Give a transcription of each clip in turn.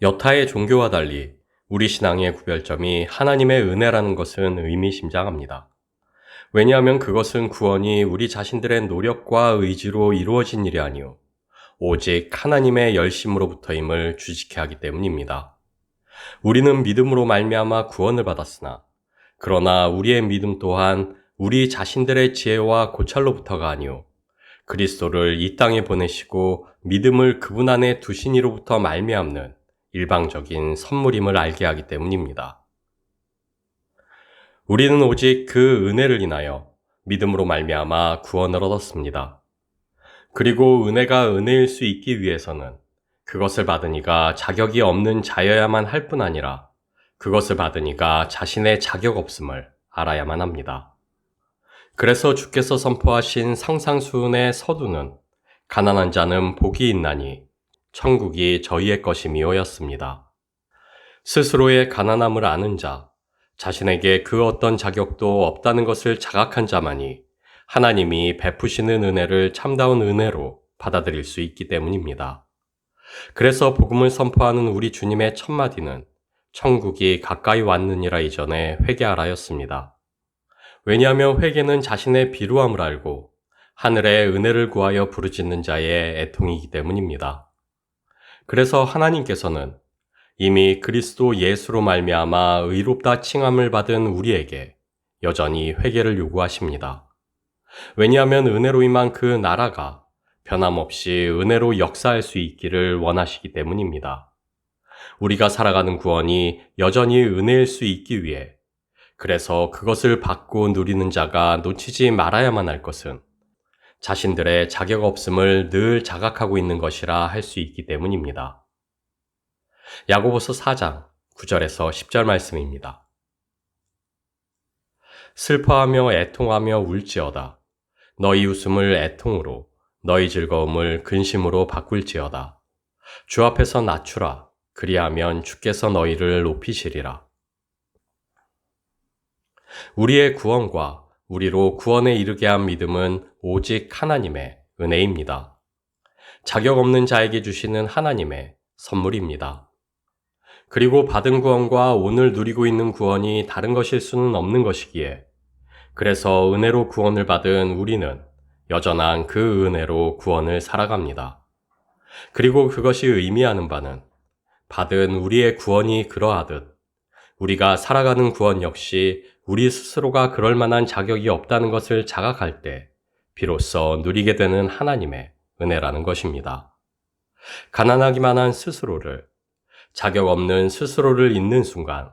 여타의 종교와 달리 우리 신앙의 구별점이 하나님의 은혜라는 것은 의미심장합니다. 왜냐하면 그것은 구원이 우리 자신들의 노력과 의지로 이루어진 일이 아니오 오직 하나님의 열심으로부터임을 주지케 하기 때문입니다. 우리는 믿음으로 말미암아 구원을 받았으나 그러나 우리의 믿음 또한 우리 자신들의 지혜와 고찰로부터가 아니오 그리스도를 이 땅에 보내시고 믿음을 그분 안에 두신 이로부터 말미암는 일방적인 선물임을 알게 하기 때문입니다. 우리는 오직 그 은혜를 인하여 믿음으로 말미암아 구원을 얻었습니다. 그리고 은혜가 은혜일 수 있기 위해서는 그것을 받은 이가 자격이 없는 자여야만 할 뿐 아니라 그것을 받은 이가 자신의 자격 없음을 알아야만 합니다. 그래서 주께서 선포하신 상상수훈의 서두는 가난한 자는 복이 있나니 천국이 저희의 것이미오였습니다. 스스로의 가난함을 아는 자, 자신에게 그 어떤 자격도 없다는 것을 자각한 자만이 하나님이 베푸시는 은혜를 참다운 은혜로 받아들일 수 있기 때문입니다. 그래서 복음을 선포하는 우리 주님의 첫마디는 천국이 가까이 왔느니라 이전에 회개하라였습니다. 왜냐하면 회개는 자신의 비루함을 알고 하늘의 은혜를 구하여 부르짖는 자의 애통이기 때문입니다. 그래서 하나님께서는 이미 그리스도 예수로 말미암아 의롭다 칭함을 받은 우리에게 여전히 회개를 요구하십니다. 왜냐하면 은혜로 임한 그 나라가 변함없이 은혜로 역사할 수 있기를 원하시기 때문입니다. 우리가 살아가는 구원이 여전히 은혜일 수 있기 위해 그래서 그것을 받고 누리는 자가 놓치지 말아야만 할 것은 자신들의 자격 없음을 늘 자각하고 있는 것이라 할 수 있기 때문입니다. 야고보서 4장 9절에서 10절 말씀입니다. 슬퍼하며 애통하며 울지어다. 너희 웃음을 애통으로 너희 즐거움을 근심으로 바꿀지어다. 주 앞에서 낮추라. 그리하면 주께서 너희를 높이시리라. 우리의 구원과 우리로 구원에 이르게 한 믿음은 오직 하나님의 은혜입니다. 자격 없는 자에게 주시는 하나님의 선물입니다. 그리고 받은 구원과 오늘 누리고 있는 구원이 다른 것일 수는 없는 것이기에 그래서 은혜로 구원을 받은 우리는 여전한 그 은혜로 구원을 살아갑니다. 그리고 그것이 의미하는 바는 받은 우리의 구원이 그러하듯 우리가 살아가는 구원 역시 우리 스스로가 그럴 만한 자격이 없다는 것을 자각할 때 비로소 누리게 되는 하나님의 은혜라는 것입니다. 가난하기만 한 스스로를, 자격 없는 스스로를 잊는 순간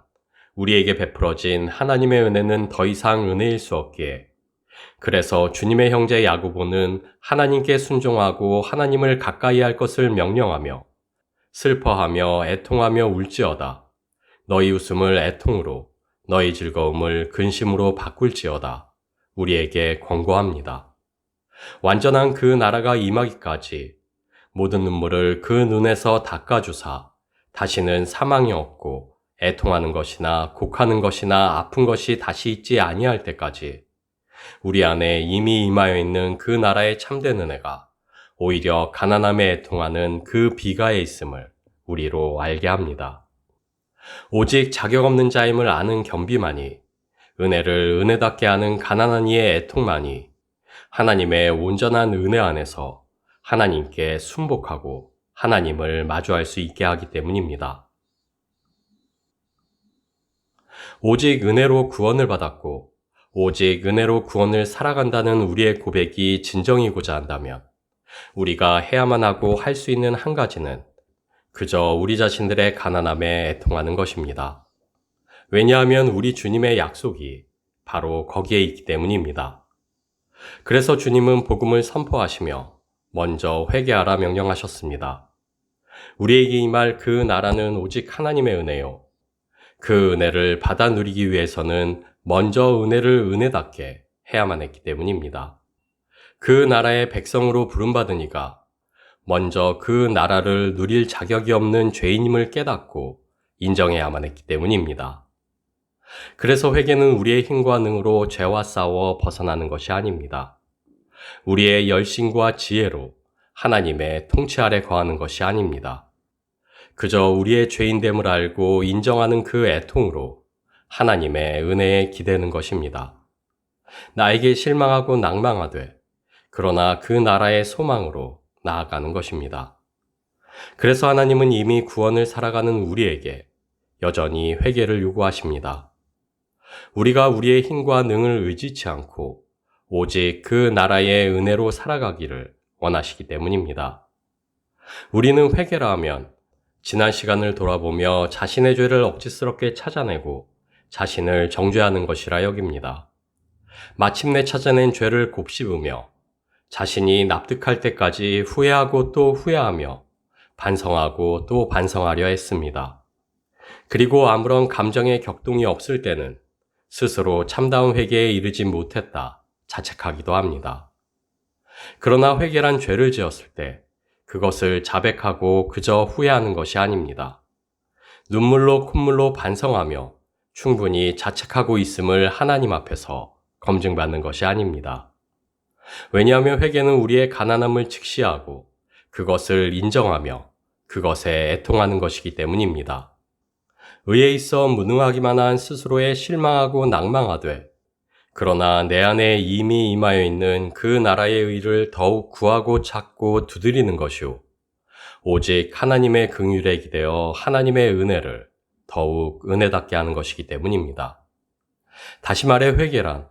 우리에게 베풀어진 하나님의 은혜는 더 이상 은혜일 수 없기에 그래서 주님의 형제 야고보는 하나님께 순종하고 하나님을 가까이 할 것을 명령하며 슬퍼하며 애통하며 울지어다. 너희 웃음을 애통으로 너희 즐거움을 근심으로 바꿀지어다. 우리에게 권고합니다. 완전한 그 나라가 임하기까지 모든 눈물을 그 눈에서 닦아주사 다시는 사망이 없고 애통하는 것이나 곡하는 것이나 아픈 것이 다시 있지 아니할 때까지 우리 안에 이미 임하여 있는 그 나라의 참된 은혜가 오히려 가난함에 애통하는 그 비가에 있음을 우리로 알게 합니다. 오직 자격 없는 자임을 아는 겸비만이, 은혜를 은혜답게 하는 가난한 이의 애통만이 하나님의 온전한 은혜 안에서 하나님께 순복하고 하나님을 마주할 수 있게 하기 때문입니다. 오직 은혜로 구원을 받았고 오직 은혜로 구원을 살아간다는 우리의 고백이 진정이고자 한다면 우리가 해야만 하고 할 수 있는 한 가지는 그저 우리 자신들의 가난함에 애통하는 것입니다. 왜냐하면 우리 주님의 약속이 바로 거기에 있기 때문입니다. 그래서 주님은 복음을 선포하시며 먼저 회개하라 명령하셨습니다. 우리에게 임할 그 나라는 오직 하나님의 은혜요. 그 은혜를 받아 누리기 위해서는 먼저 은혜를 은혜답게 해야만 했기 때문입니다. 그 나라의 백성으로 부름받은 이가 먼저 그 나라를 누릴 자격이 없는 죄인임을 깨닫고 인정해야만 했기 때문입니다. 그래서 회개는 우리의 힘과 능으로 죄와 싸워 벗어나는 것이 아닙니다. 우리의 열심과 지혜로 하나님의 통치 아래 거하는 것이 아닙니다. 그저 우리의 죄인됨을 알고 인정하는 그 애통으로 하나님의 은혜에 기대는 것입니다. 나에게 실망하고 낭망하되 그러나 그 나라의 소망으로 나아가는 것입니다. 그래서 하나님은 이미 구원을 살아가는 우리에게 여전히 회개를 요구하십니다. 우리가 우리의 힘과 능을 의지치 않고 오직 그 나라의 은혜로 살아가기를 원하시기 때문입니다. 우리는 회개라 하면 지난 시간을 돌아보며 자신의 죄를 억지스럽게 찾아내고 자신을 정죄하는 것이라 여깁니다. 마침내 찾아낸 죄를 곱씹으며 자신이 납득할 때까지 후회하고 또 후회하며 반성하고 또 반성하려 했습니다. 그리고 아무런 감정의 격동이 없을 때는 스스로 참다운 회개에 이르지 못했다 자책하기도 합니다. 그러나 회개란 죄를 지었을 때 그것을 자백하고 그저 후회하는 것이 아닙니다. 눈물로 콧물로 반성하며 충분히 자책하고 있음을 하나님 앞에서 검증받는 것이 아닙니다. 왜냐하면 회개는 우리의 가난함을 직시하고 그것을 인정하며 그것에 애통하는 것이기 때문입니다. 의에 있어 무능하기만 한 스스로에 실망하고 낭망하되 그러나 내 안에 이미 임하여 있는 그 나라의 의를 더욱 구하고 찾고 두드리는 것이요 오직 하나님의 긍휼에 기대어 하나님의 은혜를 더욱 은혜답게 하는 것이기 때문입니다. 다시 말해 회개란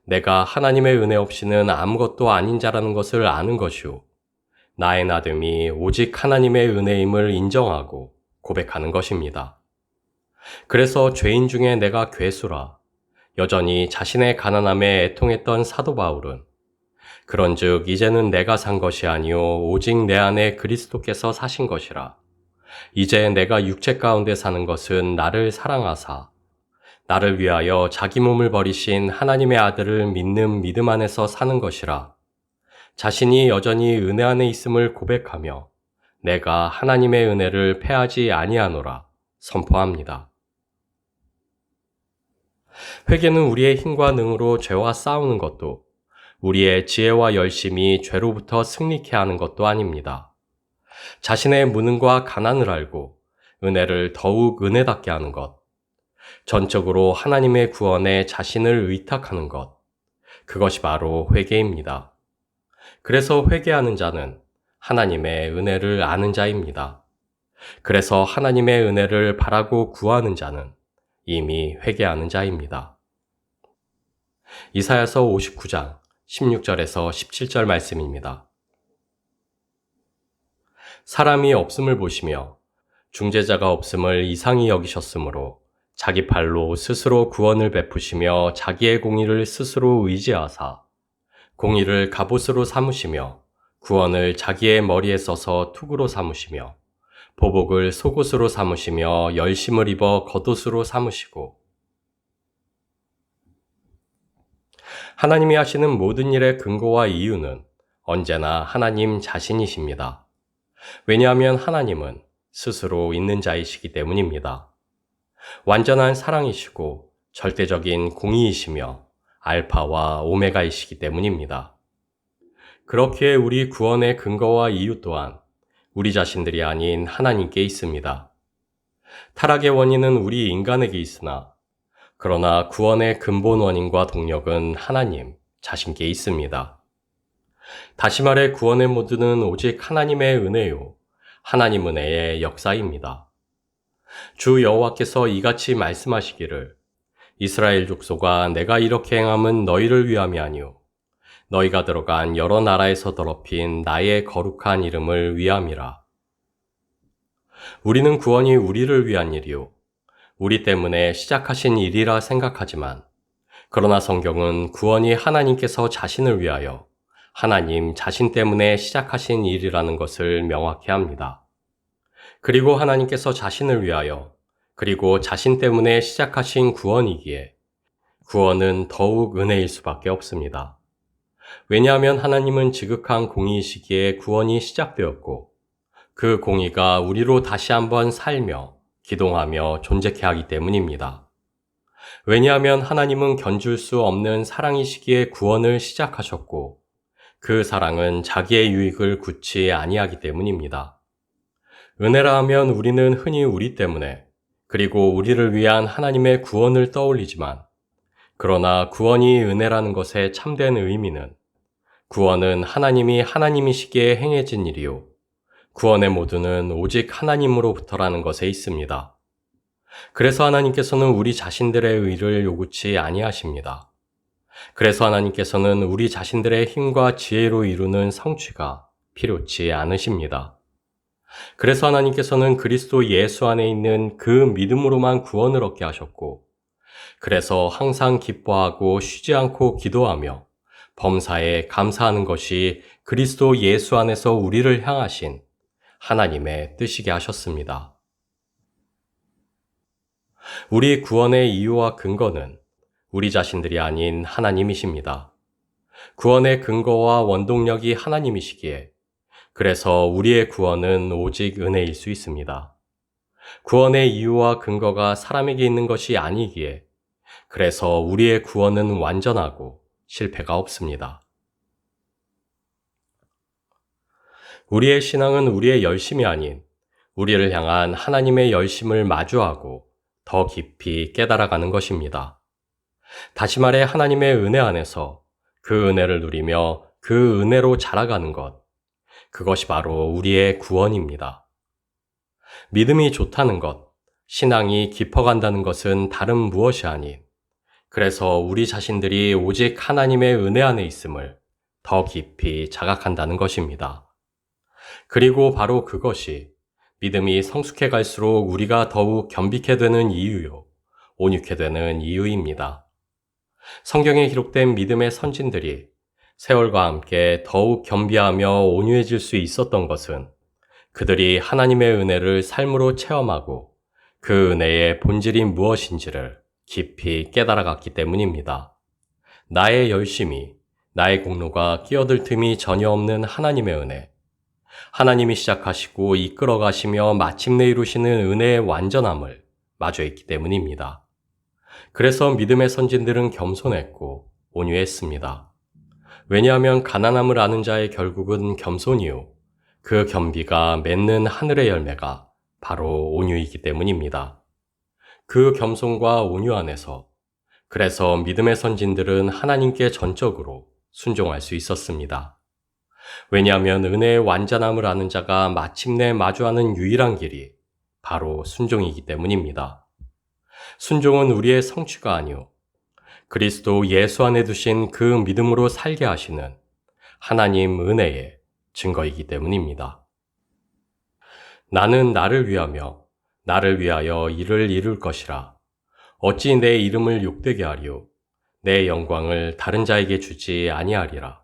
내가 하나님의 은혜 없이는 아무것도 아닌 자라는 것을 아는 것이요 나의 나됨이 오직 하나님의 은혜임을 인정하고 고백하는 것입니다. 그래서 죄인 중에 내가 괴수라 여전히 자신의 가난함에 애통했던 사도 바울은 그런즉 이제는 내가 산 것이 아니요 오직 내 안에 그리스도께서 사신 것이라 이제 내가 육체 가운데 사는 것은 나를 사랑하사 나를 위하여 자기 몸을 버리신 하나님의 아들을 믿는 믿음 안에서 사는 것이라 자신이 여전히 은혜 안에 있음을 고백하며 내가 하나님의 은혜를 패하지 아니하노라 선포합니다. 회개는 우리의 힘과 능으로 죄와 싸우는 것도 우리의 지혜와 열심이 죄로부터 승리케 하는 것도 아닙니다. 자신의 무능과 가난을 알고 은혜를 더욱 은혜답게 하는 것, 전적으로 하나님의 구원에 자신을 의탁하는 것, 그것이 바로 회개입니다. 그래서 회개하는 자는 하나님의 은혜를 아는 자입니다. 그래서 하나님의 은혜를 바라고 구하는 자는 이미 회개하는 자입니다. 이사야서 59장 16절에서 17절 말씀입니다. 사람이 없음을 보시며 중재자가 없음을 이상히 여기셨으므로 자기 팔로 스스로 구원을 베푸시며 자기의 공의를 스스로 의지하사 공의를 갑옷으로 삼으시며 구원을 자기의 머리에 써서 투구로 삼으시며 보복을 속옷으로 삼으시며 열심을 입어 겉옷으로 삼으시고 하나님이 하시는 모든 일의 근거와 이유는 언제나 하나님 자신이십니다. 왜냐하면 하나님은 스스로 있는 자이시기 때문입니다. 완전한 사랑이시고 절대적인 공의이시며 알파와 오메가이시기 때문입니다. 그렇기에 우리 구원의 근거와 이유 또한 우리 자신들이 아닌 하나님께 있습니다. 타락의 원인은 우리 인간에게 있으나 그러나 구원의 근본 원인과 동력은 하나님 자신께 있습니다. 다시 말해 구원의 모두는 오직 하나님의 은혜요 하나님 은혜의 역사입니다. 주 여호와께서 이같이 말씀하시기를 이스라엘 족속아 내가 이렇게 행함은 너희를 위함이 아니요 너희가 들어간 여러 나라에서 더럽힌 나의 거룩한 이름을 위함이라. 우리는 구원이 우리를 위한 일이요 우리 때문에 시작하신 일이라 생각하지만 그러나 성경은 구원이 하나님께서 자신을 위하여 하나님 자신 때문에 시작하신 일이라는 것을 명확히 합니다. 그리고 하나님께서 자신을 위하여 그리고 자신 때문에 시작하신 구원이기에 구원은 더욱 은혜일 수밖에 없습니다. 왜냐하면 하나님은 지극한 공의이시기에 구원이 시작되었고 그 공의가 우리로 다시 한번 살며 기동하며 존재케 하기 때문입니다. 왜냐하면 하나님은 견줄 수 없는 사랑이시기에 구원을 시작하셨고 그 사랑은 자기의 유익을 굳이 아니하기 때문입니다. 은혜라 하면 우리는 흔히 우리 때문에 그리고 우리를 위한 하나님의 구원을 떠올리지만 그러나 구원이 은혜라는 것의 참된 의미는 구원은 하나님이 하나님이시기에 행해진 일이요. 구원의 모두는 오직 하나님으로부터라는 것에 있습니다. 그래서 하나님께서는 우리 자신들의 의를 요구치 아니하십니다. 그래서 하나님께서는 우리 자신들의 힘과 지혜로 이루는 성취가 필요치 않으십니다. 그래서 하나님께서는 그리스도 예수 안에 있는 그 믿음으로만 구원을 얻게 하셨고, 그래서 항상 기뻐하고 쉬지 않고 기도하며 범사에 감사하는 것이 그리스도 예수 안에서 우리를 향하신 하나님의 뜻이게 하셨습니다. 우리 구원의 이유와 근거는 우리 자신들이 아닌 하나님이십니다. 구원의 근거와 원동력이 하나님이시기에 그래서 우리의 구원은 오직 은혜일 수 있습니다. 구원의 이유와 근거가 사람에게 있는 것이 아니기에 그래서 우리의 구원은 완전하고 실패가 없습니다. 우리의 신앙은 우리의 열심이 아닌 우리를 향한 하나님의 열심을 마주하고 더 깊이 깨달아가는 것입니다. 다시 말해 하나님의 은혜 안에서 그 은혜를 누리며 그 은혜로 자라가는 것, 그것이 바로 우리의 구원입니다. 믿음이 좋다는 것, 신앙이 깊어간다는 것은 다른 무엇이 아닌 그래서 우리 자신들이 오직 하나님의 은혜 안에 있음을 더 깊이 자각한다는 것입니다. 그리고 바로 그것이 믿음이 성숙해 갈수록 우리가 더욱 겸비케 되는 이유요, 온유케 되는 이유입니다. 성경에 기록된 믿음의 선진들이 세월과 함께 더욱 겸비하며 온유해질 수 있었던 것은 그들이 하나님의 은혜를 삶으로 체험하고 그 은혜의 본질이 무엇인지를 깊이 깨달아갔기 때문입니다. 나의 열심이, 나의 공로가 끼어들 틈이 전혀 없는 하나님의 은혜, 하나님이 시작하시고 이끌어 가시며 마침내 이루시는 은혜의 완전함을 마주했기 때문입니다. 그래서 믿음의 선진들은 겸손했고 온유했습니다. 왜냐하면 가난함을 아는 자의 결국은 겸손이요. 그 겸비가 맺는 하늘의 열매가 바로 온유이기 때문입니다. 그 겸손과 온유 안에서 그래서 믿음의 선진들은 하나님께 전적으로 순종할 수 있었습니다. 왜냐하면 은혜의 완전함을 아는 자가 마침내 마주하는 유일한 길이 바로 순종이기 때문입니다. 순종은 우리의 성취가 아니오 그리스도 예수 안에 두신 그 믿음으로 살게 하시는 하나님 은혜의 증거이기 때문입니다. 나는 나를 위하며 나를 위하여 이를 이룰 것이라. 어찌 내 이름을 욕되게 하리요? 내 영광을 다른 자에게 주지 아니하리라.